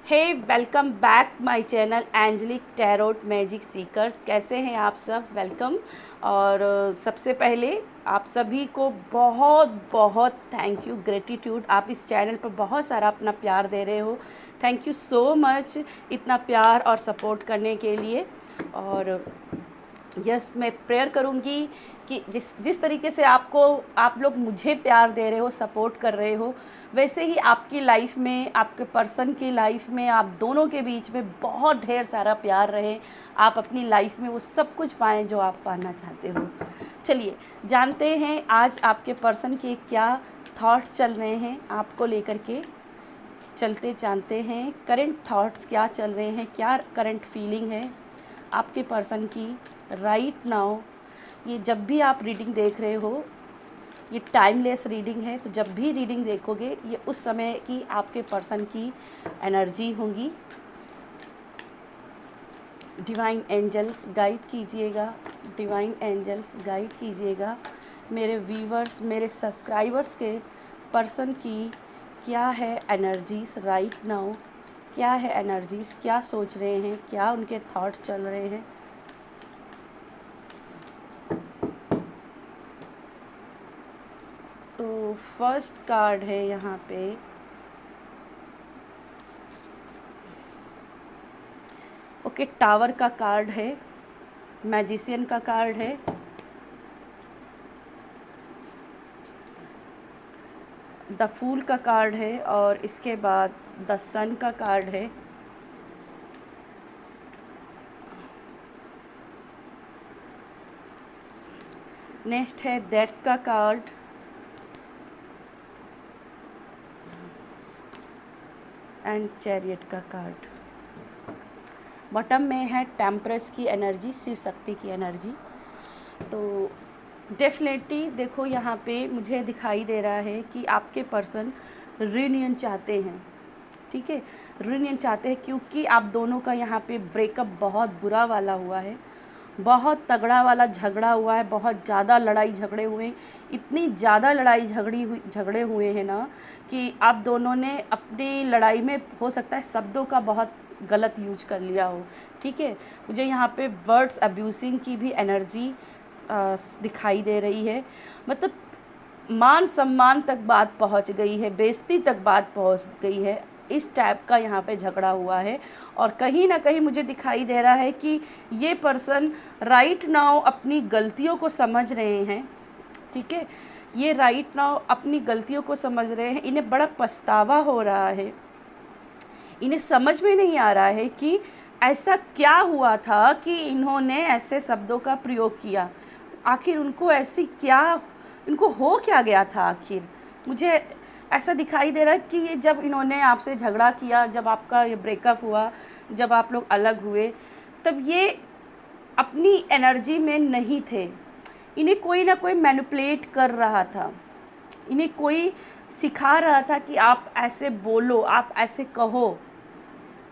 Hey welcome back my channel angelic tarot magic seekers. कैसे हैं आप सब? वेलकम। और सबसे पहले आप सभी को बहुत बहुत थैंक यू, ग्रेटिट्यूड। आप इस चैनल पर बहुत सारा अपना प्यार दे रहे हो। थैंक यू सो मच इतना प्यार और सपोर्ट करने के लिए। और यस, मैं प्रेयर करूँगी कि जिस तरीके से आप लोग मुझे प्यार दे रहे हो, सपोर्ट कर रहे हो, वैसे ही आपकी लाइफ में, आपके पर्सन की लाइफ में, आप दोनों के बीच में बहुत ढेर सारा प्यार रहे। आप अपनी लाइफ में वो सब कुछ पाएँ जो आप पाना चाहते हो। चलिए जानते हैं आज आपके पर्सन के क्या थॉट्स चल रहे हैं आपको लेकर के। चलते जानते हैं करंट थॉट्स क्या चल रहे हैं, क्या करंट फीलिंग है आपके पर्सन की राइट नाउ। ये जब भी आप रीडिंग देख रहे हो, ये टाइमलेस रीडिंग है, तो जब भी रीडिंग देखोगे ये उस समय की आपके पर्सन की एनर्जी होंगी। डिवाइन एंजल्स गाइड कीजिएगा, डिवाइन एंजल्स गाइड कीजिएगा मेरे व्यूवर्स, मेरे सब्सक्राइबर्स के पर्सन की क्या है एनर्जीज राइट नाउ, क्या है एनर्जीज, क्या सोच रहे हैं, क्या उनके थॉट्स चल रहे हैं। तो फर्स्ट कार्ड है यहाँ पे ओके, टावर का कार्ड है, मैजिशियन का कार्ड है, द फूल का कार्ड है, और इसके बाद द सन का कार्ड है। नेक्स्ट है डेथ का कार्ड, एंड चैरियट का कार्ड। बॉटम में है टेम्परेंस की एनर्जी, शिव शक्ति की एनर्जी। तो डेफिनेटली देखो यहाँ पे मुझे दिखाई दे रहा है कि आपके पर्सन रियूनियन चाहते हैं। ठीक है, रियूनियन चाहते हैं क्योंकि आप दोनों का यहाँ पे ब्रेकअप बहुत बुरा वाला हुआ है, बहुत तगड़ा वाला झगड़ा हुआ है, बहुत ज़्यादा लड़ाई झगड़े हुए, इतनी ज़्यादा झगड़े हुए हैं ना कि आप दोनों ने अपनी लड़ाई में हो सकता है शब्दों का बहुत गलत यूज कर लिया हो। ठीक है, मुझे यहाँ पे वर्ड्स अब्यूसिंग की भी एनर्जी दिखाई दे रही है। मतलब मान सम्मान तक बात पहुँच गई है, बेइज्जती तक बात पहुँच गई है, इस टाइप का यहाँ पे झगड़ा हुआ है। और कहीं ना कहीं मुझे दिखाई दे रहा है कि ये पर्सन राइट नाउ अपनी गलतियों को समझ रहे हैं। ठीक है, ये राइट नाउ अपनी गलतियों को समझ रहे हैं, इन्हें बड़ा पछतावा हो रहा है। इन्हें समझ में नहीं आ रहा है कि ऐसा क्या हुआ था कि इन्होंने ऐसे शब्दों का प्रयोग किया। आखिर उनको ऐसी क्या, इनको हो क्या गया था आखिर। मुझे ऐसा दिखाई दे रहा है कि ये जब इन्होंने आपसे झगड़ा किया, जब आपका ये ब्रेकअप हुआ, जब आप लोग अलग हुए, तब ये अपनी एनर्जी में नहीं थे। इन्हें कोई ना कोई मैनिपुलेट कर रहा था, इन्हें कोई सिखा रहा था कि आप ऐसे बोलो, आप ऐसे कहो।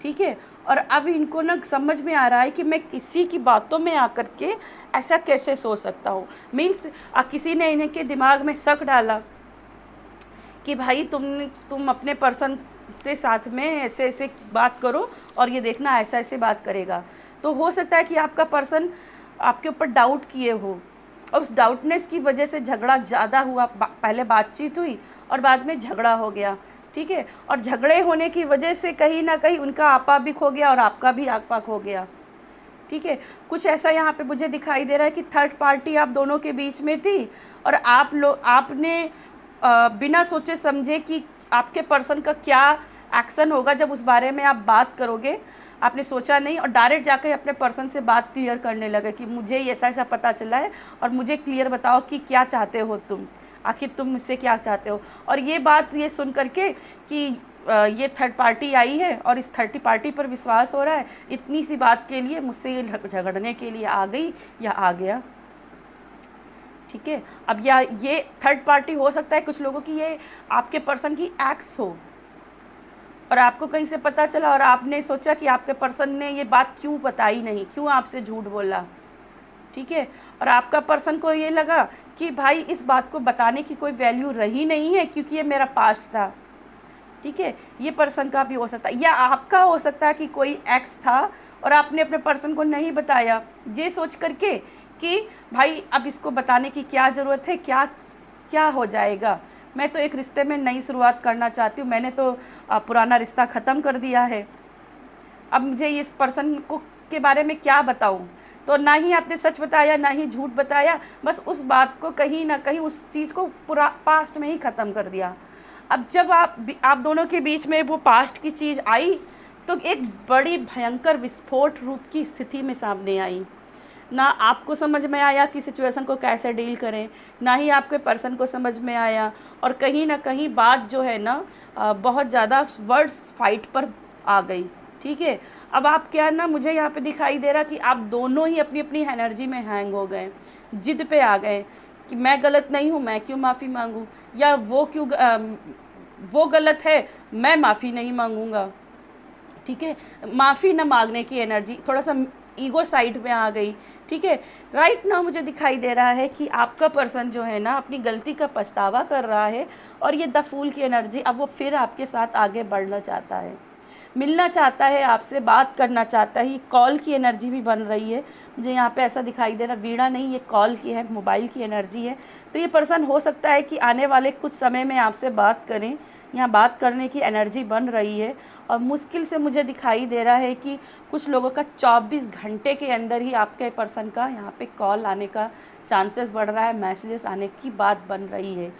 ठीक है, और अब इनको ना समझ में आ रहा है कि मैं किसी की बातों में आकर के ऐसा कैसे सोच सकता हूँ। मीन्स किसी ने इन्हें के दिमाग में शक डाला कि भाई तुम अपने पर्सन से साथ में ऐसे ऐसे बात करो और ये देखना ऐसा ऐसे बात करेगा। तो हो सकता है कि आपका पर्सन आपके ऊपर डाउट किए हो, और उस डाउटनेस की वजह से झगड़ा ज़्यादा हुआ। पहले बातचीत हुई और बाद में झगड़ा हो गया। ठीक है, और झगड़े होने की वजह से कहीं ना कहीं उनका आपा भी खो गया और आपका भी आपा खो गया। ठीक है, कुछ ऐसा यहाँ पे मुझे दिखाई दे रहा है कि थर्ड पार्टी आप दोनों के बीच में थी, और आपने बिना सोचे समझे कि आपके पर्सन का क्या एक्शन होगा जब उस बारे में आप बात करोगे, आपने सोचा नहीं और डायरेक्ट जाकर अपने पर्सन से बात क्लियर करने लगे कि मुझे ऐसा ऐसा पता चला है और मुझे क्लियर बताओ कि क्या चाहते हो तुम, आखिर तुम मुझसे क्या चाहते हो। और ये बात ये सुन करके कि ये थर्ड पार्टी आई है और इस थर्ड पार्टी पर विश्वास हो रहा है, इतनी सी बात के लिए मुझसे ये झगड़ने के लिए आ गई या आ गया। ठीक है, अब ये थर्ड पार्टी हो सकता है कुछ लोगों की ये आपके पर्सन की एक्स हो, और आपको कहीं से पता चला और आपने सोचा कि आपके पर्सन ने ये बात क्यों बताई नहीं, क्यों आपसे झूठ बोला। ठीक है, और आपका पर्सन को ये लगा कि भाई इस बात को बताने की कोई वैल्यू रही नहीं है क्योंकि ये मेरा पास्ट था। ठीक है, ये पर्सन का भी हो सकता है, या आपका हो सकता है कि कोई एक्स था और आपने अपने पर्सन को नहीं बताया, ये सोच करके कि भाई अब इसको बताने की क्या ज़रूरत है, क्या क्या हो जाएगा, मैं तो एक रिश्ते में नई शुरुआत करना चाहती हूँ, मैंने तो पुराना रिश्ता ख़त्म कर दिया है, अब मुझे इस पर्सन को के बारे में क्या बताऊँ। तो ना ही आपने सच बताया ना ही झूठ बताया, बस उस बात को कहीं ना कहीं उस चीज़ को पूरा पास्ट में ही ख़त्म कर दिया। अब जब आप दोनों के बीच में वो पास्ट की चीज़ आई तो एक बड़ी भयंकर विस्फोट रूप की स्थिति में सामने आई। ना आपको समझ में आया कि सिचुएशन को कैसे डील करें, ना ही आपके पर्सन को समझ में आया, और कहीं ना कहीं बात जो है ना बहुत ज़्यादा वर्ड्स फाइट पर आ गई। ठीक है, अब आप क्या ना, मुझे यहाँ पे दिखाई दे रहा कि आप दोनों ही अपनी अपनी एनर्जी में हैंग हो गए, जिद पे आ गए कि मैं गलत नहीं हूँ, मैं क्यों माफ़ी मांगूँ, या वो गलत है, मैं माफ़ी नहीं मांगूँगा। ठीक है, माफ़ी न मांगने की एनर्जी, थोड़ा सा ईगो साइड में आ गई। ठीक है, राइट नाउ मुझे दिखाई दे रहा है कि आपका पर्सन जो है ना अपनी गलती का पछतावा कर रहा है, और ये द फूल की एनर्जी, अब वो फिर आपके साथ आगे बढ़ना चाहता है, मिलना चाहता है, आपसे बात करना चाहता है। ये कॉल की एनर्जी भी बन रही है मुझे यहाँ पे, ऐसा दिखाई दे रहा, वीणा नहीं, ये कॉल की है, मोबाइल की एनर्जी है। तो ये पर्सन हो सकता है कि आने वाले कुछ समय में आपसे बात करें, यहाँ बात करने की एनर्जी बन रही है। और मुश्किल से मुझे दिखाई दे रहा है कि कुछ लोगों का 24 घंटे के अंदर ही आपके पर्सन का यहाँ पे कॉल आने का चांसेस बढ़ रहा है, मैसेजेस आने की बात बन रही है,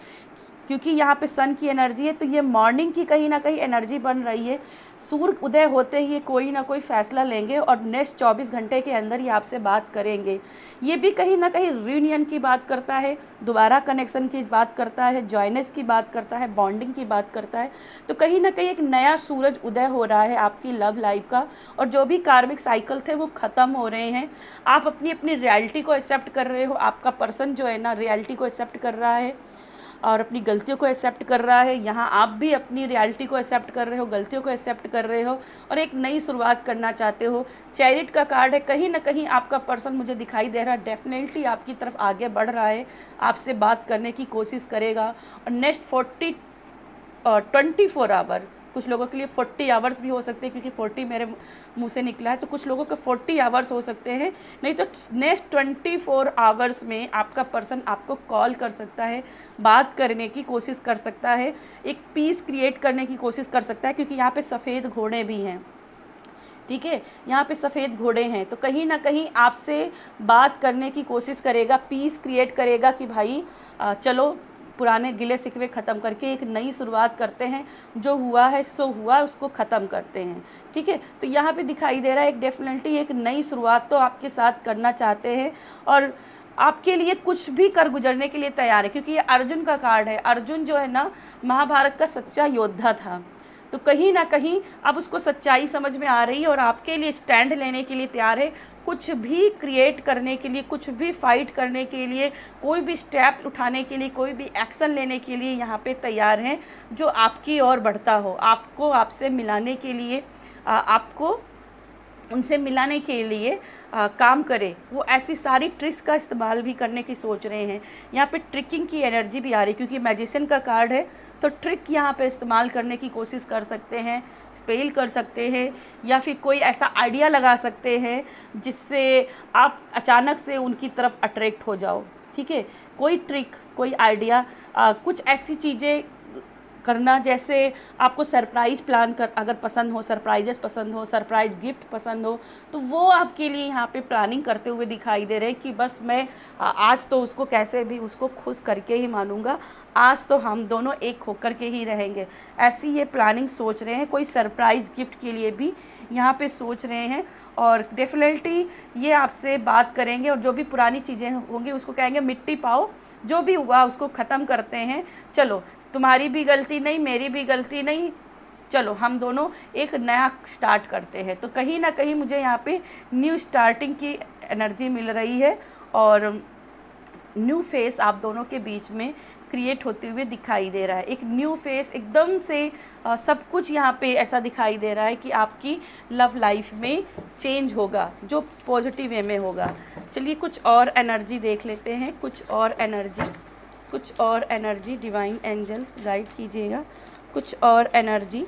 क्योंकि यहाँ पे सन की एनर्जी है। तो ये मॉर्निंग की कहीं ना कहीं एनर्जी बन रही है। सूर्य उदय होते ही कोई ना कोई फ़ैसला लेंगे और नेक्स्ट 24 घंटे के अंदर ही आपसे बात करेंगे। ये भी कहीं ना कहीं रियूनियन की बात करता है, दोबारा कनेक्शन की बात करता है, जॉइनेस की बात करता है, बॉन्डिंग की बात करता है। तो कहीं ना कहीं एक नया सूरज उदय हो रहा है आपकी लव लाइफ का, और जो भी कार्मिक साइकिल थे वो ख़त्म हो रहे हैं। आप अपनी अपनी रियलिटी को एक्सेप्ट कर रहे हो, आपका पर्सन जो है ना रियलिटी को एक्सेप्ट कर रहा है और अपनी गलतियों को एक्सेप्ट कर रहा है। यहाँ आप भी अपनी रियलिटी को एक्सेप्ट कर रहे हो, गलतियों को एक्सेप्ट कर रहे हो और एक नई शुरुआत करना चाहते हो। चैरिट का कार्ड है, कहीं ना कहीं आपका पर्सन मुझे दिखाई दे रहा है डेफिनेटली आपकी तरफ आगे बढ़ रहा है, आपसे बात करने की कोशिश करेगा। और नेक्स्ट 24 आवर, कुछ लोगों के लिए 40 आवर्स भी हो सकते हैं, क्योंकि 40 मेरे मुंह से निकला है, तो कुछ लोगों के 40 आवर्स हो सकते हैं। नहीं तो नेक्स्ट 24 आवर्स में आपका पर्सन आपको कॉल कर सकता है, बात करने की कोशिश कर सकता है, एक पीस क्रिएट करने की कोशिश कर सकता है, क्योंकि यहाँ पे सफ़ेद घोड़े भी हैं। ठीक है, यहाँ पे सफ़ेद घोड़े हैं, तो कहीं ना कहीं आपसे बात करने की कोशिश करेगा, पीस क्रिएट करेगा कि भाई चलो पुराने गिले शिकवे ख़त्म करके एक नई शुरुआत करते हैं, जो हुआ है सो हुआ, उसको ख़त्म करते हैं। ठीक है, तो यहाँ पे दिखाई दे रहा है एक डेफिनेटली एक नई शुरुआत तो आपके साथ करना चाहते हैं, और आपके लिए कुछ भी कर गुजरने के लिए तैयार है, क्योंकि ये अर्जुन का कार्ड है। अर्जुन जो है ना महाभारत का सच्चा योद्धा था, तो कहीं ना कहीं अब उसको सच्चाई समझ में आ रही है और आपके लिए स्टैंड लेने के लिए तैयार है, कुछ भी क्रिएट करने के लिए, कुछ भी फाइट करने के लिए, कोई भी स्टेप उठाने के लिए, कोई भी एक्शन लेने के लिए यहाँ पे तैयार हैं, जो आपकी ओर बढ़ता हो, आपको आपसे मिलाने के लिए, आपको उनसे मिलाने के लिए काम करे। वो ऐसी सारी ट्रिक्स का इस्तेमाल भी करने की सोच रहे हैं। यहाँ पे ट्रिकिंग की एनर्जी भी आ रही है, क्योंकि मैजिशियन का कार्ड है, तो ट्रिक यहाँ पे इस्तेमाल करने की कोशिश कर सकते हैं, स्पेल कर सकते हैं, या फिर कोई ऐसा आइडिया लगा सकते हैं जिससे आप अचानक से उनकी तरफ अट्रैक्ट हो जाओ। ठीक है, कोई ट्रिक, कोई आइडिया, कुछ ऐसी चीज़ें करना, जैसे आपको सरप्राइज़ प्लान कर अगर पसंद हो, सरप्राइजेस पसंद हो, सरप्राइज़ गिफ्ट पसंद हो, तो वो आपके लिए यहाँ पे प्लानिंग करते हुए दिखाई दे रहे हैं कि बस मैं आज तो उसको कैसे भी उसको खुश करके ही मानूंगा, आज तो हम दोनों एक होकर के ही रहेंगे, ऐसी ये प्लानिंग सोच रहे हैं। कोई सरप्राइज़ गिफ्ट के लिए भी यहाँ पे सोच रहे हैं, और डेफिनेटली ये आपसे बात करेंगे, और जो भी पुरानी चीज़ें होंगी उसको कहेंगे मिट्टी पाओ, जो भी हुआ उसको ख़त्म करते हैं, चलो तुम्हारी भी गलती नहीं, मेरी भी गलती नहीं, चलो हम दोनों एक नया स्टार्ट करते हैं। तो कहीं ना कहीं मुझे यहाँ पे न्यू स्टार्टिंग की एनर्जी मिल रही है, और न्यू फेस आप दोनों के बीच में क्रिएट होते हुए दिखाई दे रहा है। एक न्यू फेस एकदम से सब कुछ यहाँ पे ऐसा दिखाई दे रहा है कि आपकी लव लाइफ में चेंज होगा, जो पॉजिटिव वे में होगा। चलिए कुछ और एनर्जी देख लेते हैं, कुछ और एनर्जी डिवाइन एंजल्स गाइड कीजिएगा, कुछ और एनर्जी,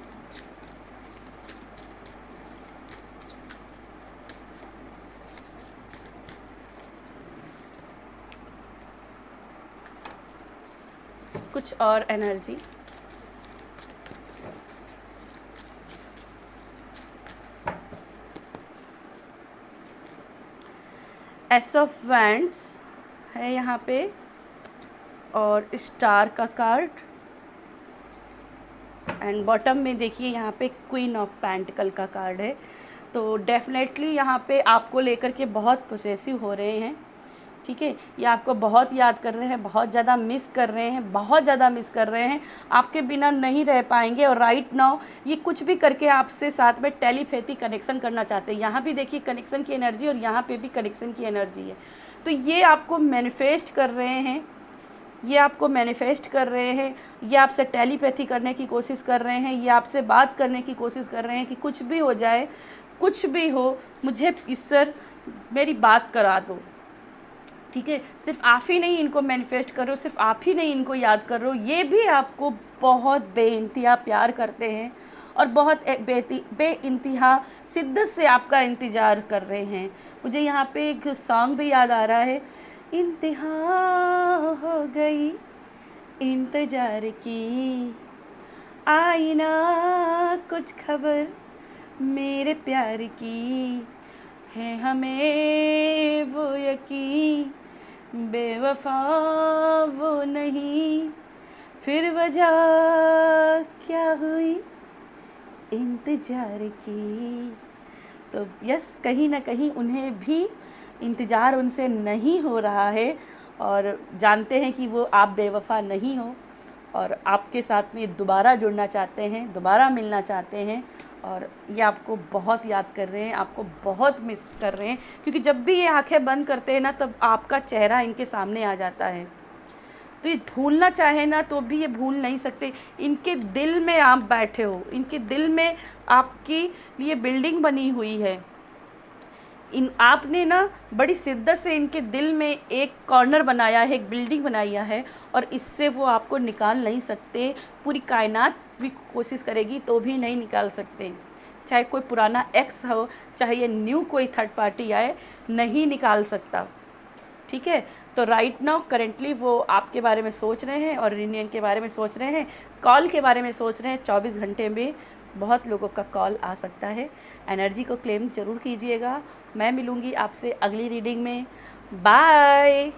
कुछ और एनर्जी। एस ऑफ वैंड्स है यहाँ पे और स्टार का कार्ड, एंड बॉटम में देखिए यहाँ पे क्वीन ऑफ पेंटिकल का कार्ड है। तो डेफिनेटली यहाँ पे आपको लेकर के बहुत पोसेसिव हो रहे हैं, ठीक है। ये आपको बहुत याद कर रहे हैं, बहुत ज़्यादा मिस कर रहे हैं, बहुत ज़्यादा मिस कर रहे हैं, आपके बिना नहीं रह पाएंगे। और राइट नाउ ये कुछ भी करके आपसे साथ में टेलीपैथी कनेक्शन करना चाहते हैं। यहाँ भी देखिए कनेक्शन की एनर्जी और यहाँ पे भी कनेक्शन की एनर्जी है। तो ये आपको मैनिफेस्ट कर रहे हैं, ये आपको मैनिफेस्ट कर रहे हैं, ये आपसे टेलीपैथी करने की कोशिश कर रहे हैं, ये आपसे बात करने की कोशिश कर रहे हैं कि कुछ भी हो जाए, कुछ भी हो, मुझे ईश्वर मेरी बात करा दो, ठीक है। सिर्फ आप ही नहीं इनको मैनिफेस्ट कर रहे हो, सिर्फ आप ही नहीं इनको याद कर रहे हो, ये भी आपको बहुत बेइंतहा प्यार करते हैं और बहुत बेइंतहा शिद्दत से आपका इंतज़ार कर रहे हैं। मुझे यहाँ पे एक सॉन्ग भी याद आ रहा है, इंतहा हो गई इंतज़ार की, आई ना कुछ खबर मेरे प्यार की, है हमें वो यकीन बेवफा वो नहीं, फिर वजह क्या हुई इंतज़ार की। तो यस, कहीं ना कहीं उन्हें भी इंतज़ार उनसे नहीं हो रहा है और जानते हैं कि वो आप बेवफा नहीं हो और आपके साथ में दोबारा जुड़ना चाहते हैं, दोबारा मिलना चाहते हैं। और ये आपको बहुत याद कर रहे हैं, आपको बहुत मिस कर रहे हैं, क्योंकि जब भी ये आंखें बंद करते हैं ना तब आपका चेहरा इनके सामने आ जाता है। तो ये भूलना चाहे ना तो भी ये भूल नहीं सकते। इनके दिल में आप बैठे हो, इनके दिल में आपकी लिए बिल्डिंग बनी हुई है। आपने ना बड़ी शिद्दत से इनके दिल में एक कॉर्नर बनाया है, एक बिल्डिंग बनाया है और इससे वो आपको निकाल नहीं सकते। पूरी कायनात भी कोशिश करेगी तो भी नहीं निकाल सकते, चाहे कोई पुराना एक्स हो, चाहे ये न्यू कोई थर्ड पार्टी आए, नहीं निकाल सकता, ठीक है। तो राइट नाउ करेंटली वो आपके बारे में सोच रहे हैं और रियूनियन के बारे में सोच रहे हैं, कॉल के बारे में सोच रहे हैं। 24 घंटे में बहुत लोगों का कॉल आ सकता है। एनर्जी को क्लेम ज़रूर कीजिएगा। मैं मिलूँगी आपसे अगली रीडिंग में। बाय।